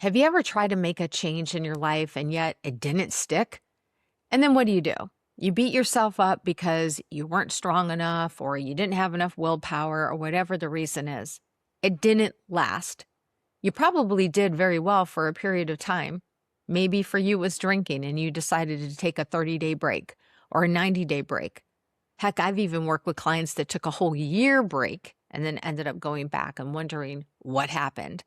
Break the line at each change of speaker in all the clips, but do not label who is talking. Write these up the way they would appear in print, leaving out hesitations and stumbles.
Have you ever tried to make a change in your life and yet it didn't stick? And then what do? You beat yourself up because you weren't strong enough or you didn't have enough willpower or whatever the reason is. It didn't last. You probably did very well for a period of time. Maybe for you it was drinking and you decided to take a 30-day break or a 90-day break. Heck, I've even worked with clients that took a whole year break and then ended up going back and wondering what happened.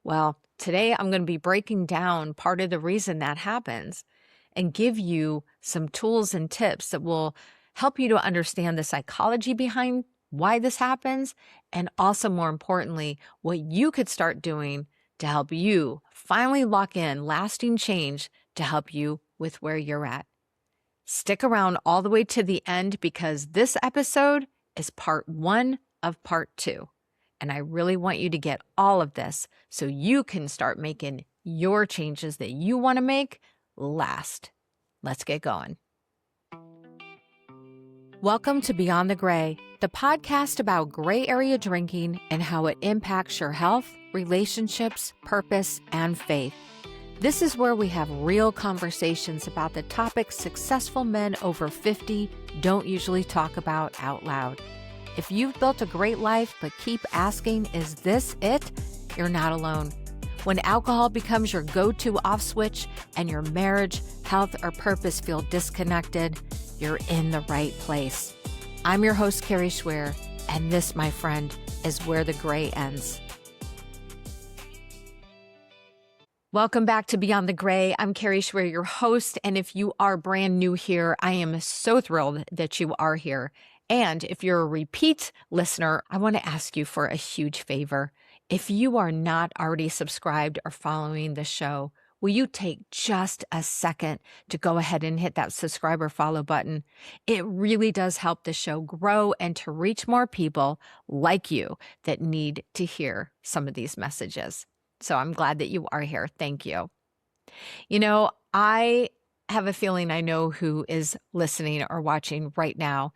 Well, today I'm going to be breaking down part of the reason that happens and give you some tools and tips that will help you to understand the psychology behind why this happens, and also more importantly, what you could start doing to help you finally lock in lasting change to help you with where you're at. Stick around all the way to the end because this episode is part 1 of part 2. And I really want you to get all of this so you can start making your changes that you want to make last. Let's get going. Welcome to Beyond the Gray, the podcast about gray area drinking and how it impacts your health, relationships, purpose, and faith. This is where we have real conversations about the topics successful men over 50 don't usually talk about out loud. If you've built a great life but keep asking, is this it? You're not alone. When alcohol becomes your go-to off switch and your marriage, health, or purpose feel disconnected, you're in the right place. I'm your host, Kari Schwear, and this, my friend, is where the gray ends. Welcome back to Beyond the Gray. I'm Kari Schwear, your host, and if you are brand new here, I am so thrilled that you are here. And if you're a repeat listener, I want to ask you for a huge favor. If you are not already subscribed or following the show, will you take just a second to go ahead and hit that subscribe or follow button? It really does help the show grow and to reach more people like you that need to hear some of these messages. So I'm glad that you are here. Thank you. You know, I have a feeling I know who is listening or watching right now.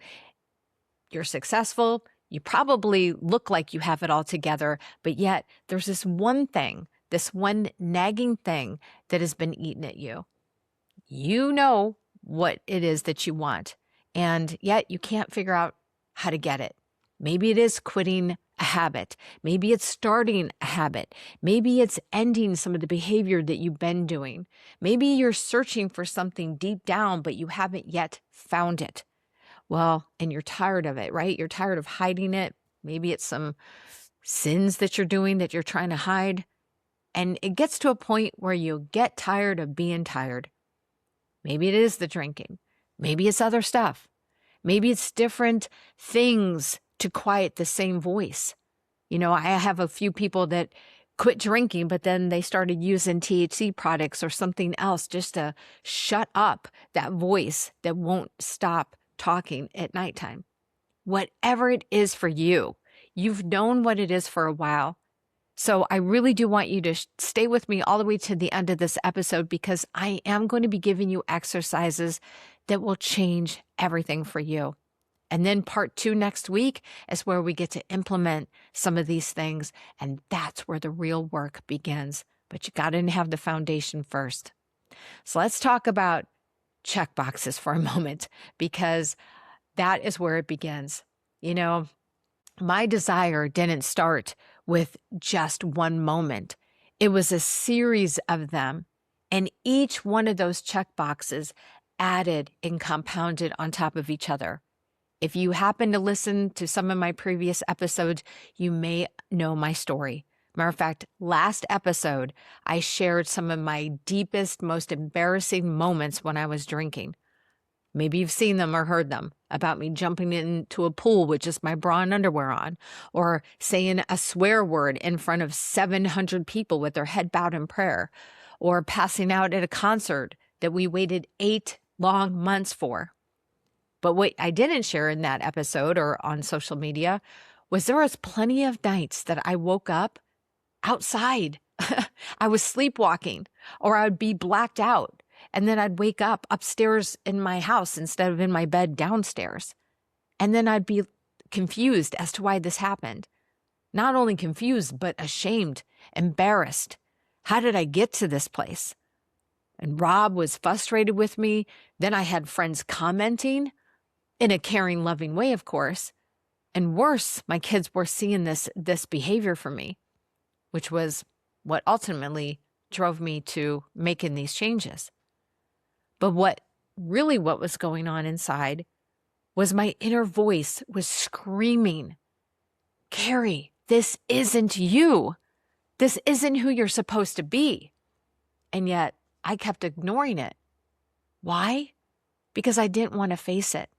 You're successful. You probably look like you have it all together, but yet there's this one thing, this one nagging thing that has been eating at you. You know what it is that you want, and yet you can't figure out how to get it. Maybe it is quitting a habit. Maybe it's starting a habit. Maybe it's ending some of the behavior that you've been doing. Maybe you're searching for something deep down, but you haven't yet found it. Well, and you're tired of it, right? You're tired of hiding it. Maybe it's some sins that you're doing that you're trying to hide. And it gets to a point where you get tired of being tired. Maybe it is the drinking. Maybe it's other stuff. Maybe it's different things to quiet the same voice. You know, I have a few people that quit drinking, but then they started using THC products or something else just to shut up that voice that won't stop talking at nighttime. Whatever it is for you, you've known what it is for a while. So I really do want you to stay with me all the way to the end of this episode because I am going to be giving you exercises that will change everything for you. And then part 2 next week is where we get to implement some of these things. And that's where the real work begins. But you got to have the foundation first. So let's talk about check boxes for a moment, because that is where it begins. You know, my desire didn't start with just one moment. It was a series of them. And each one of those check boxes added and compounded on top of each other. If you happen to listen to some of my previous episodes, you may know my story. Matter of fact, last episode, I shared some of my deepest, most embarrassing moments when I was drinking. Maybe you've seen them or heard them about me jumping into a pool with just my bra and underwear on, or saying a swear word in front of 700 people with their head bowed in prayer, or passing out at a concert that we waited 8 long months for. But what I didn't share in that episode or on social media was there was plenty of nights that I woke up outside. I was sleepwalking, or I would be blacked out. And then I'd wake up upstairs in my house instead of in my bed downstairs. And then I'd be confused as to why this happened. Not only confused, but ashamed, embarrassed. How did I get to this place? And Rob was frustrated with me. Then I had friends commenting in a caring, loving way, of course. And worse, my kids were seeing this behavior from me, which was what ultimately drove me to making these changes. But what was going on inside was my inner voice was screaming, Kari, this isn't you. This isn't who you're supposed to be. And yet I kept ignoring it. Why? Because I didn't want to face it.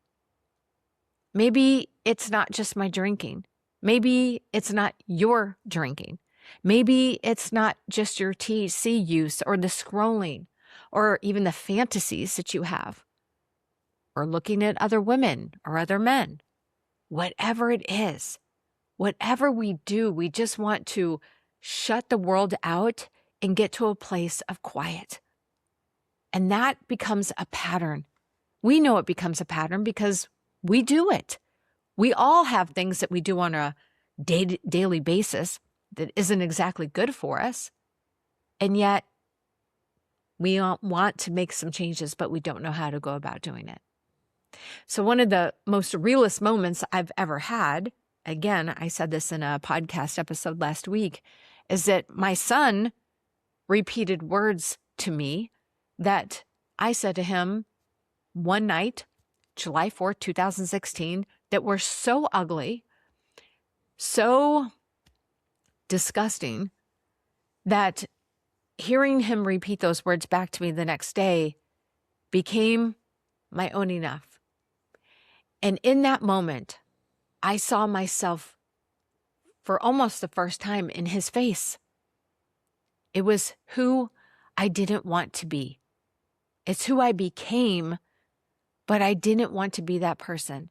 Maybe it's not just my drinking. Maybe it's not your drinking. Maybe it's not just your THC use or the scrolling or even the fantasies that you have or looking at other women or other men. Whatever it is, whatever we do, we just want to shut the world out and get to a place of quiet. And that becomes a pattern. We know it becomes a pattern because we do it. We all have things that we do on a daily basis that isn't exactly good for us. And yet we want to make some changes, but we don't know how to go about doing it. So one of the most realist moments I've ever had, again, I said this in a podcast episode last week, is that my son repeated words to me that I said to him one night, July 4th, 2016, that were so ugly, so disgusting, that hearing him repeat those words back to me the next day became my own enough. And in that moment, I saw myself for almost the first time in his face. It was who I didn't want to be. It's who I became, but I didn't want to be that person.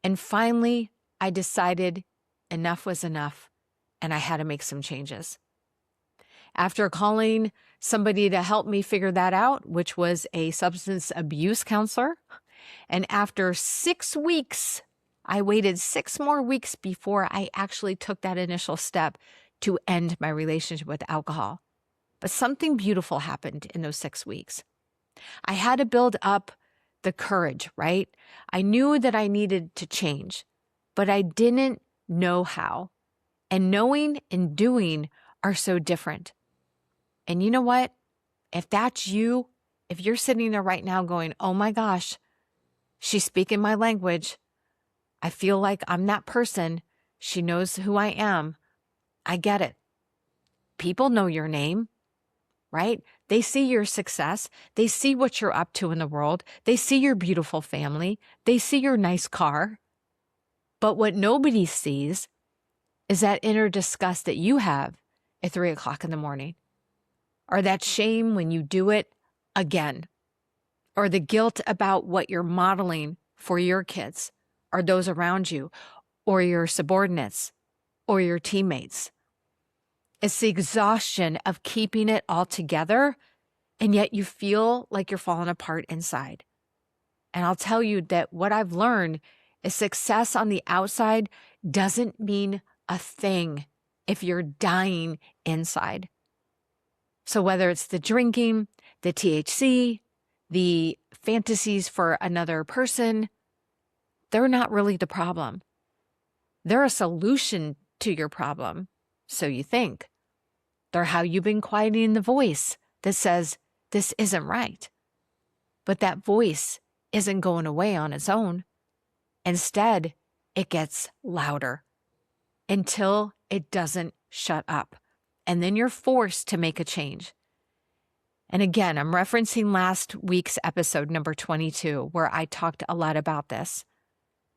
And finally, I decided enough was enough, and I had to make some changes. After calling somebody to help me figure that out, which was a substance abuse counselor, and after 6 weeks, I waited 6 more weeks before I actually took that initial step to end my relationship with alcohol. But something beautiful happened in those 6 weeks. I had to build up the courage, right? I knew that I needed to change, but I didn't know how. And knowing and doing are so different. And you know what? If that's you, if you're sitting there right now going, oh my gosh, she's speaking my language. I feel like I'm that person. She knows who I am. I get it. People know your name, right? They see your success. They see what you're up to in the world. They see your beautiful family. They see your nice car. But what nobody sees is that inner disgust that you have at 3 o'clock in the morning, or that shame when you do it again, or the guilt about what you're modeling for your kids or those around you or your subordinates or your teammates. It's the exhaustion of keeping it all together, and yet you feel like you're falling apart inside. And I'll tell you that what I've learned is success on the outside doesn't mean a thing if you're dying inside. So whether it's the drinking, the THC, the fantasies for another person, they're not really the problem. They're a solution to your problem, so you think. They're how you've been quieting the voice that says, this isn't right. But that voice isn't going away on its own. Instead, it gets louder until it doesn't shut up. And then you're forced to make a change. And again, I'm referencing last week's episode, number 22, where I talked a lot about this.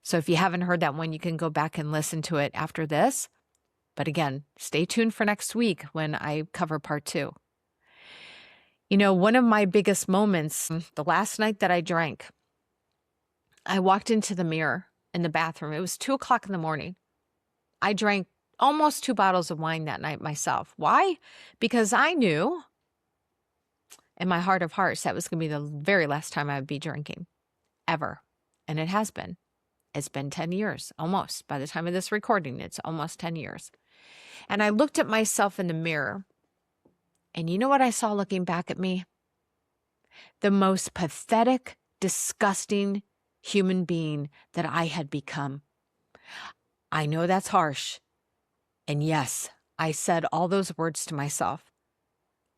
So if you haven't heard that one, you can go back and listen to it after this. But again, stay tuned for next week when I cover part 2. You know, one of my biggest moments, the last night that I drank, I walked into the mirror in the bathroom. It was 2 o'clock in the morning. I drank almost 2 bottles of wine that night myself. Why? Because I knew in my heart of hearts that was going to be the very last time I would be drinking, ever. And it has been. It's been 10 years, almost. By the time of this recording, it's almost 10 years. And I looked at myself in the mirror, And you know what I saw looking back at me? The most pathetic, disgusting human being that I had become. I know that's harsh. And yes, I said all those words to myself.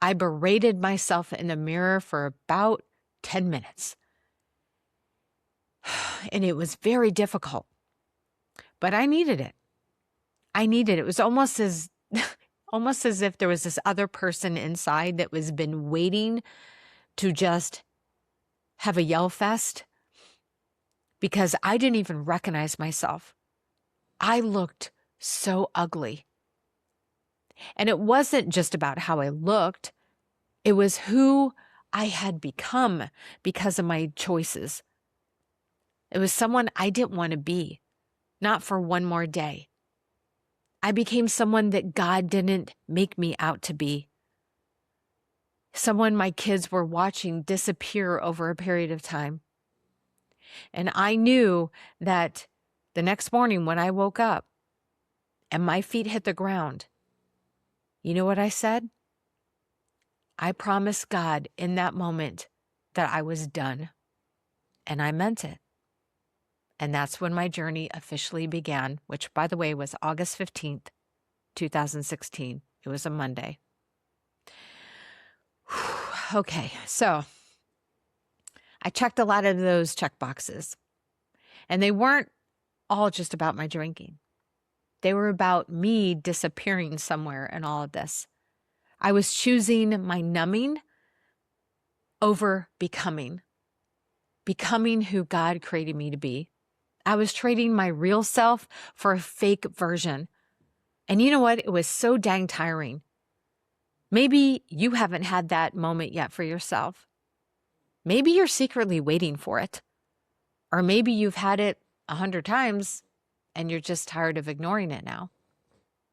I berated myself in the mirror for about 10 minutes. And it was very difficult, but I needed it. It was almost as if there was this other person inside that was been waiting to just have a yell fest, because I didn't even recognize myself. I looked so ugly. And it wasn't just about how I looked. It was who I had become because of my choices. It was someone I didn't want to be, not for one more day. I became someone that God didn't make me out to be. Someone my kids were watching disappear over a period of time. And I knew that the next morning when I woke up and my feet hit the ground, you know what I said? I promised God in that moment that I was done. And I meant it. And that's when my journey officially began, which, by the way, was August 15th, 2016. It was a Monday. Okay, so I checked a lot of those check boxes. And they weren't all just about my drinking. They were about me disappearing somewhere in all of this. I was choosing my numbing over becoming who God created me to be. I was trading my real self for a fake version. And you know what? It was so dang tiring. Maybe you haven't had that moment yet for yourself. Maybe you're secretly waiting for it. Or maybe you've had it 100 times and you're just tired of ignoring it now.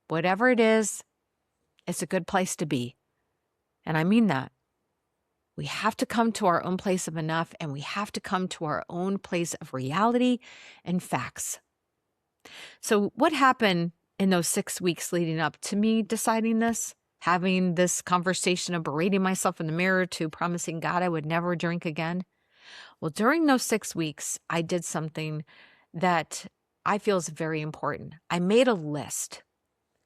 Whatever it is, it's a good place to be. And I mean that. We have to come to our own place of enough, and we have to come to our own place of reality and facts. So what happened in those 6 weeks leading up to me deciding this, having this conversation of berating myself in the mirror to promising God I would never drink again? Well, during those 6 weeks, I did something that I feel is very important. I made a list.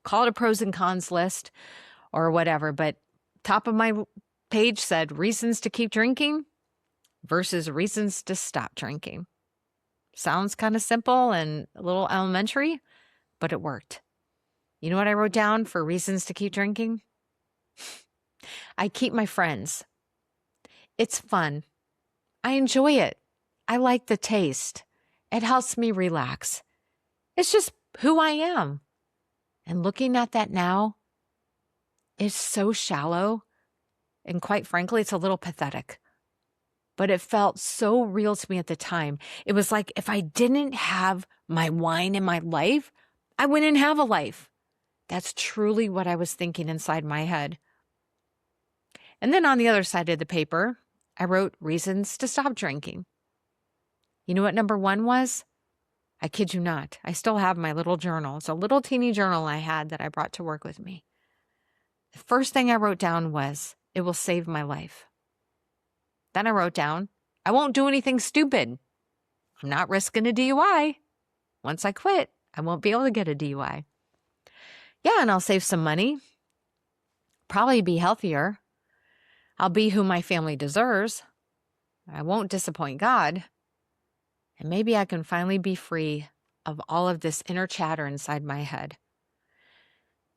Call it a pros and cons list or whatever, but top of my page said reasons to keep drinking versus reasons to stop drinking. Sounds kind of simple and a little elementary, but it worked. You know what I wrote down for reasons to keep drinking? I keep my friends. It's fun. I enjoy it. I like the taste. It helps me relax. It's just who I am. And looking at that now, it's so shallow. And quite frankly, it's a little pathetic. But it felt so real to me at the time. It was like if I didn't have my wine in my life, I wouldn't have a life. That's truly what I was thinking inside my head. And then on the other side of the paper, I wrote reasons to stop drinking. You know what number 1 was? I kid you not. I still have my little journal. It's a little teeny journal I had that I brought to work with me. The first thing I wrote down was, it will save my life. Then I wrote down, I won't do anything stupid. I'm not risking a DUI. Once I quit, I won't be able to get a DUI. Yeah, and I'll save some money. Probably be healthier. I'll be who my family deserves. I won't disappoint God. And maybe I can finally be free of all of this inner chatter inside my head.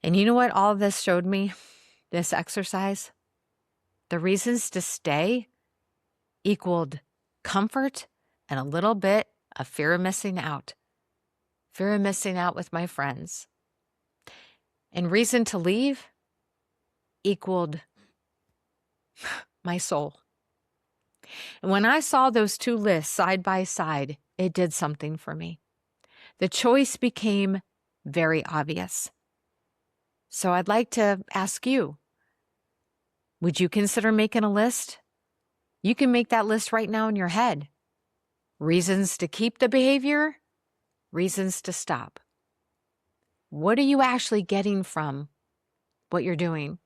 And you know what all of this showed me? This exercise? The reasons to stay equaled comfort and a little bit of fear of missing out. Fear of missing out with my friends. And reason to leave equaled my soul. And when I saw those two lists side by side, it did something for me. The choice became very obvious. So I'd like to ask you, would you consider making a list? You can make that list right now in your head. Reasons to keep the behavior, reasons to stop. What are you actually getting from what you're doing?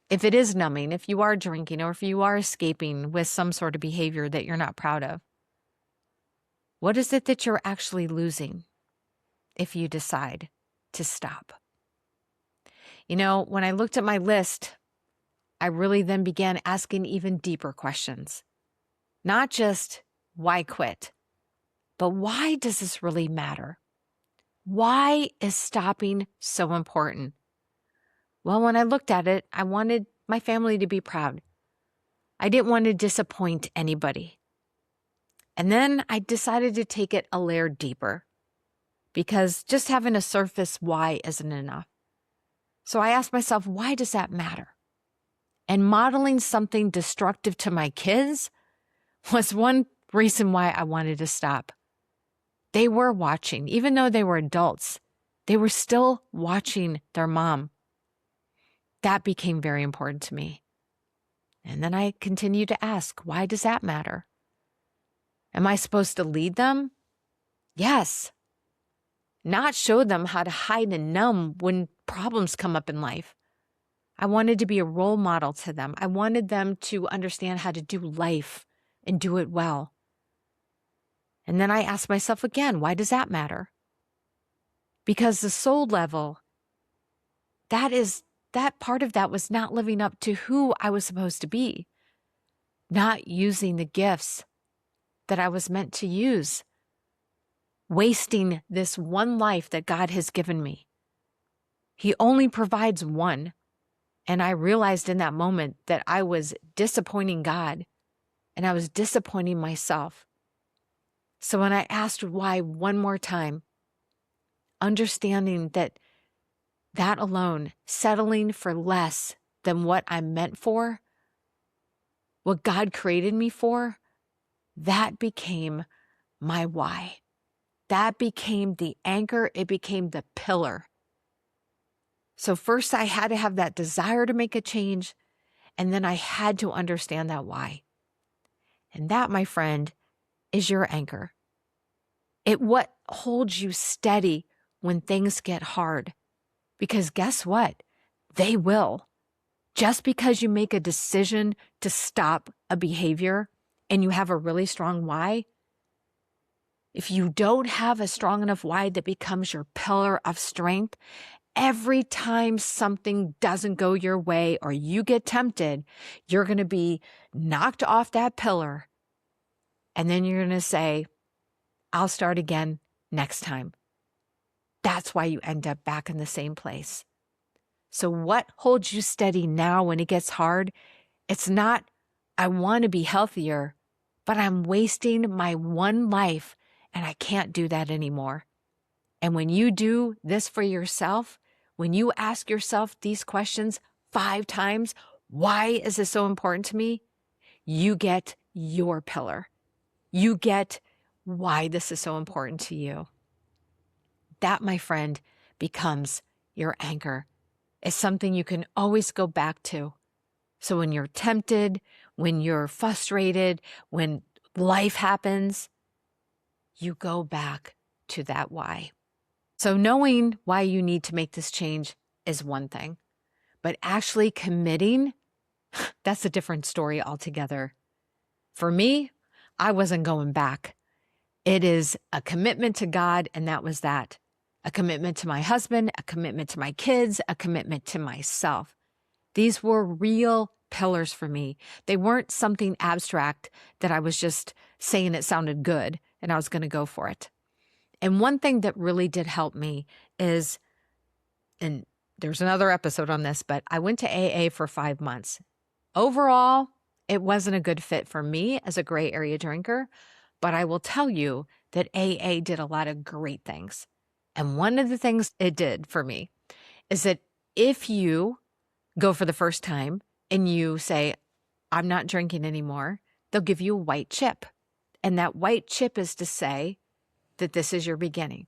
If it is numbing, if you are drinking, or if you are escaping with some sort of behavior that you're not proud of, what is it that you're actually losing if you decide to stop? When I looked at my list, I really then began asking even deeper questions. Not just why quit, but why does this really matter? Why is stopping so important? Well, when I looked at it, I wanted my family to be proud. I didn't want to disappoint anybody. And then I decided to take it a layer deeper because just having a surface why isn't enough. So I asked myself, why does that matter? And modeling something destructive to my kids was one reason why I wanted to stop. They were watching, even though they were adults, they were still watching their mom. That became very important to me. And then I continued to ask, why does that matter? Am I supposed to lead them? Yes. Not show them how to hide and numb when problems come up in life. I wanted to be a role model to them. I wanted them to understand how to do life and do it well. And then I asked myself again, why does that matter? Because the soul level, that part of that was not living up to who I was supposed to be, not using the gifts that I was meant to use, wasting this one life that God has given me. He only provides one. And I realized in that moment that I was disappointing God and I was disappointing myself. So when I asked why one more time, understanding that alone, settling for less than what I'm meant for, what God created me for, that became my why. That became the anchor. It became the pillar. So first I had to have that desire to make a change, and then I had to understand that why. And that, my friend, is your anchor. It what holds you steady when things get hard. Because guess what? They will. Just because you make a decision to stop a behavior and you have a really strong why, if you don't have a strong enough why that becomes your pillar of strength, every time something doesn't go your way or you get tempted, you're going to be knocked off that pillar. And then you're going to say, I'll start again next time. That's why you end up back in the same place. So what holds you steady now when it gets hard? It's not, I want to be healthier, but I'm wasting my one life and I can't do that anymore. And when you do this for yourself, when you ask yourself these questions 5 times, why is this so important to me? You get your pillar. You get why this is so important to you. That, my friend, becomes your anchor. It's something you can always go back to. So when you're tempted, when you're frustrated, when life happens, you go back to that why. So knowing why you need to make this change is one thing, but actually committing, that's a different story altogether. For me, I wasn't going back. It is a commitment to God, and that was that. A commitment to my husband, a commitment to my kids, a commitment to myself. These were real pillars for me. They weren't something abstract that I was just saying it sounded good and I was going to go for it. And one thing that really did help me is, and there's another episode on this, but I went to AA for 5 months. Overall, it wasn't a good fit for me as a gray area drinker, but I will tell you that AA did a lot of great things. And one of the things it did for me is that if you go for the first time and you say, I'm not drinking anymore, they'll give you a white chip. And that white chip is to say that this is your beginning.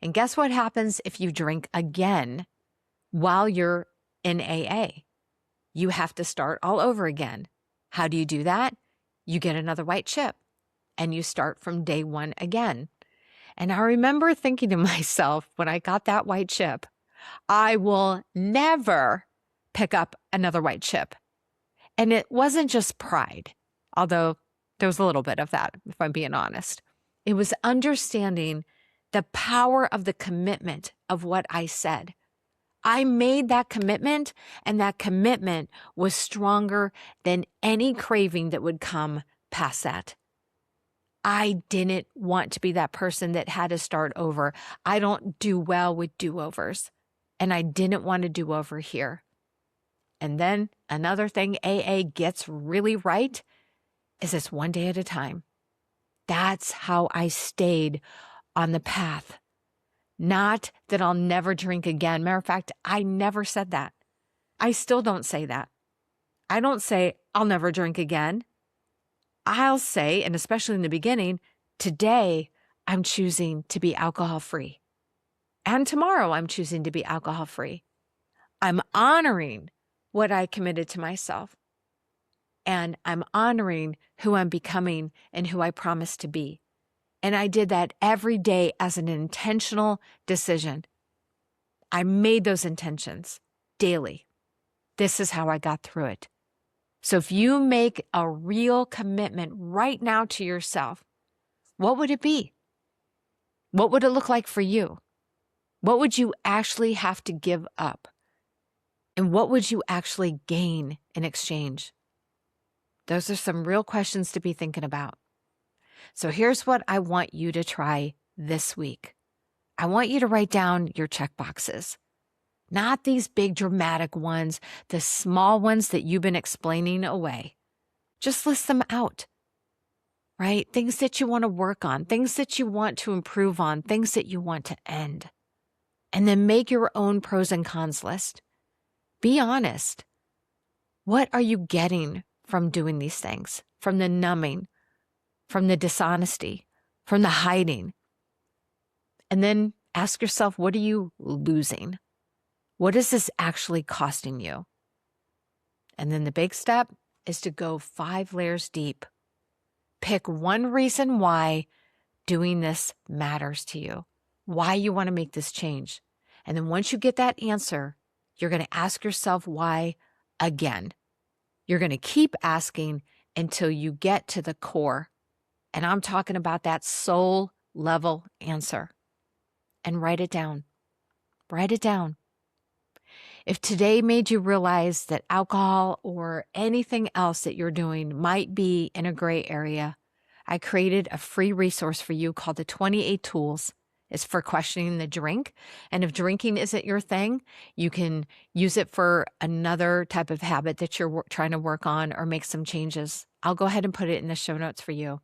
And guess what happens if you drink again while you're in AA? You have to start all over again. How do you do that? You get another white chip and you start from day one again. And I remember thinking to myself when I got that white chip, I will never pick up another white chip. And it wasn't just pride, although there was a little bit of that, if I'm being honest. It was understanding the power of the commitment of what I said. I made that commitment, and that commitment was stronger than any craving that would come past that. I didn't want to be that person that had to start over. I don't do well with do-overs, and I didn't want to do over here. And then another thing AA gets really right is it's one day at a time. That's how I stayed on the path. Not that I'll never drink again. Matter of fact, I never said that. I still don't say that. I don't say I'll never drink again. I'll say, and especially in the beginning, today I'm choosing to be alcohol-free. And tomorrow I'm choosing to be alcohol-free. I'm honoring what I committed to myself. And I'm honoring who I'm becoming and who I promised to be. And I did that every day as an intentional decision. I made those intentions daily. This is how I got through it. So if you make a real commitment right now to yourself, what would it be? What would it look like for you? What would you actually have to give up? And what would you actually gain in exchange? Those are some real questions to be thinking about. So here's what I want you to try this week. I want you to write down your check boxes. Not these big dramatic ones, the small ones that you've been explaining away. Just list them out, right? Things that you want to work on, things that you want to improve on, things that you want to end. And then make your own pros and cons list. Be honest. What are you getting from doing these things? From the numbing, from the dishonesty, from the hiding? And then ask yourself, what are you losing? What is this actually costing you? And then the big step is to go 5 layers deep. Pick one reason why doing this matters to you, why you want to make this change. And then once you get that answer, you're going to ask yourself why again. You're going to keep asking until you get to the core. And I'm talking about that soul level answer. And write it down. Write it down. If today made you realize that alcohol or anything else that you're doing might be in a gray area, I created a free resource for you called the 28 Tools. It's for questioning the drink. And if drinking isn't your thing, you can use it for another type of habit that you're trying to work on or make some changes. I'll go ahead and put it in the show notes for you.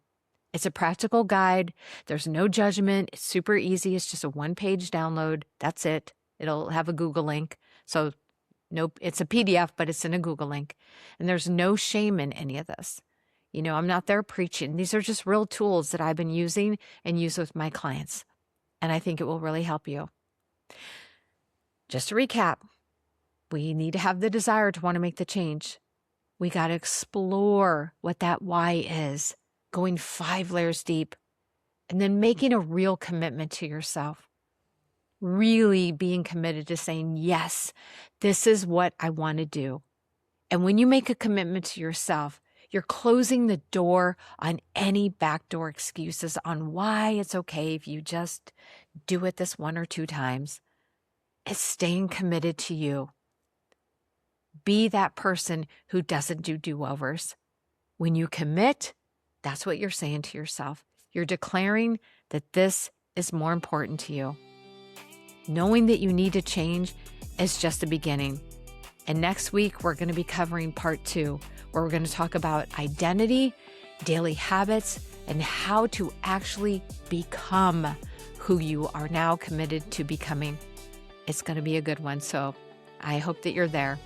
It's a practical guide. There's no judgment. It's super easy. It's just a 1-page download. That's it. It'll have a Google link. So nope, it's a PDF, but it's in a Google link. And there's no shame in any of this. You know, I'm not there preaching. These are just real tools that I've been using and use with my clients. And I think it will really help you. Just to recap, we need to have the desire to want to make the change. We got to explore what that why is, going 5 layers deep, and then making a real commitment to yourself. Really being committed to saying, yes, this is what I want to do. And when you make a commitment to yourself, you're closing the door on any backdoor excuses on why it's okay if you just do it this 1 or 2 times. It's staying committed to you. Be that person who doesn't do do-overs. When you commit, that's what you're saying to yourself. You're declaring that this is more important to you. Knowing that you need to change is just the beginning. And next week, we're going to be covering part 2, where we're going to talk about identity, daily habits, and how to actually become who you are now committed to becoming. It's going to be a good one. So I hope that you're there.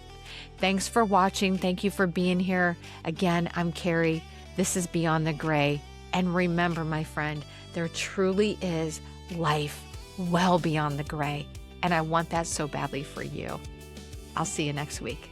Thanks for watching. Thank you for being here. Again, I'm Kari. This is Beyond the Gray. And remember, my friend, there truly is life well beyond the gray. And I want that so badly for you. I'll see you next week.